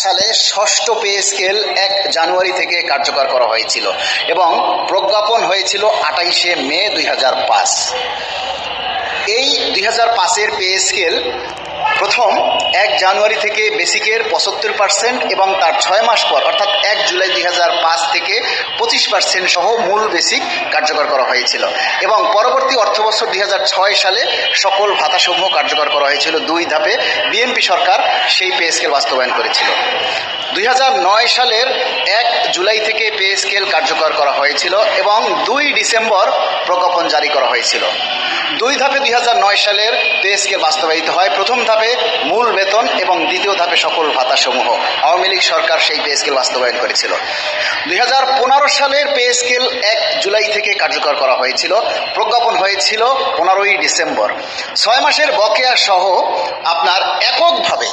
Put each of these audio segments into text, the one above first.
সালে ষষ্ঠ pay scale 1 জানুয়ারি থেকে কার্যকর করা হয়েছিল এবং প্রজ্ঞাপন হয়েছিল 28শে মে 2005। এই 2005-এর পে স্কেল প্রথম 1 জানুয়ারি থেকে বেসিকের 75% এবং তার 6 মাস পর অর্থাৎ 1 জুলাই 2005 থেকে 25% সহ মূল বেসিক কার্যকর করা হয়েছিল এবং পরবর্তী অর্থবছর 2006 সালে সকল ভাতাসমূহ কার্যকর করা হয়েছিল। 2 ধাপে বিএনপি সরকার সেই পে স্কেল বাস্তবায়ন করেছিল। 2009 সালের 1 জুলাই থেকে পে স্কেল কার্যকর করা হয়েছিল এবং 2 ডিসেম্বর প্রজ্ঞাপন জারি করা হয়েছিল। 2 ধাপে 2009 সালের পে স্কেল বাস্তবায়িত হয়। প্রথম ধাপে মূল বেতন এবং দ্বিতীয় ধাপে সকল ভাতাসমূহ। আওয়ামী লীগ সরকার সেই পে স্কেল বাস্তবায়ন করেছিল। 2015 সালের পে স্কেল 1 জুলাই থেকে কার্যকর করা হয়েছিল। প্রজ্ঞাপন হয়েছিল 15ই ডিসেম্বর। 6 মাসের বকেয়া সহ আপনার এককভাবে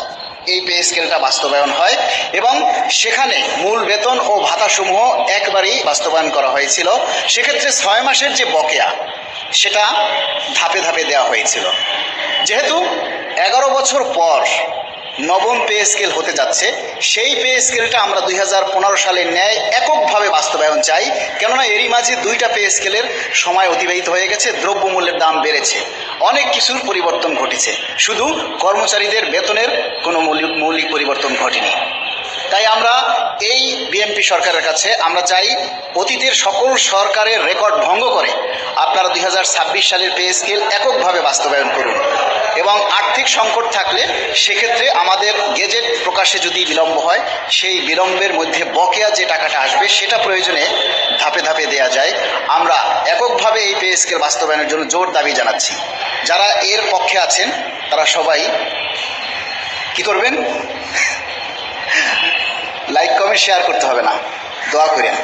এই পে স্কেলটা বাস্তবায়ন হয় এবং সেখানে মূল বেতন ও ভাতাসমূহ একবারেই বাস্তবায়ন করা হয়েছিল। সেক্ষেত্রে 6 মাসের যে বকেয়া সেটা ধাপে ধাপে দেওয়া হয়েছিল। যেহেতু 11 বছর পর নবম পে স্কেল হতে যাচ্ছে, সেই পে স্কেলটা আমরা 2015 সালের ন্যায় এককভাবে বাস্তবায়ন চাই। কেননা এরই মাঝে 2টা পে স্কেলের সময় অতিবাহিত হয়ে গেছে, দ্রব্যমূল্যের দাম বেড়েছে, অনেক কিছুর পরিবর্তন ঘটেছে, শুধু কর্মচারীদের বেতনের কোনো মৌলিক পরিবর্তন ঘটেনি। তাই আমরা এই বিএনপি সরকারের কাছে আমরা চাই অতীতের সকল সরকারের রেকর্ড ভঙ্গ করে আপনারা 2026 সালের পে স্কেল এককভাবে বাস্তবায়ন করুন এবং আর্থিক সংকট থাকলে সেক্ষেত্রে আমাদের গেজেট প্রকাশে যদি বিলম্ব হয়, সেই বিলম্বের মধ্যে বকেয়া যে টাকাটা আসবে সেটা প্রয়োজনে ধাপে ধাপে দেয়া যায়। আমরা এককভাবে এই পে স্কেল বাস্তবায়নের জন্য জোর দাবি জানাচ্ছি। যারা এর পক্ষে আছেন তারা সবাই কি করবেন? লাইক কমেন্ট শেয়ার করতে হবে না, দোয়া করেন।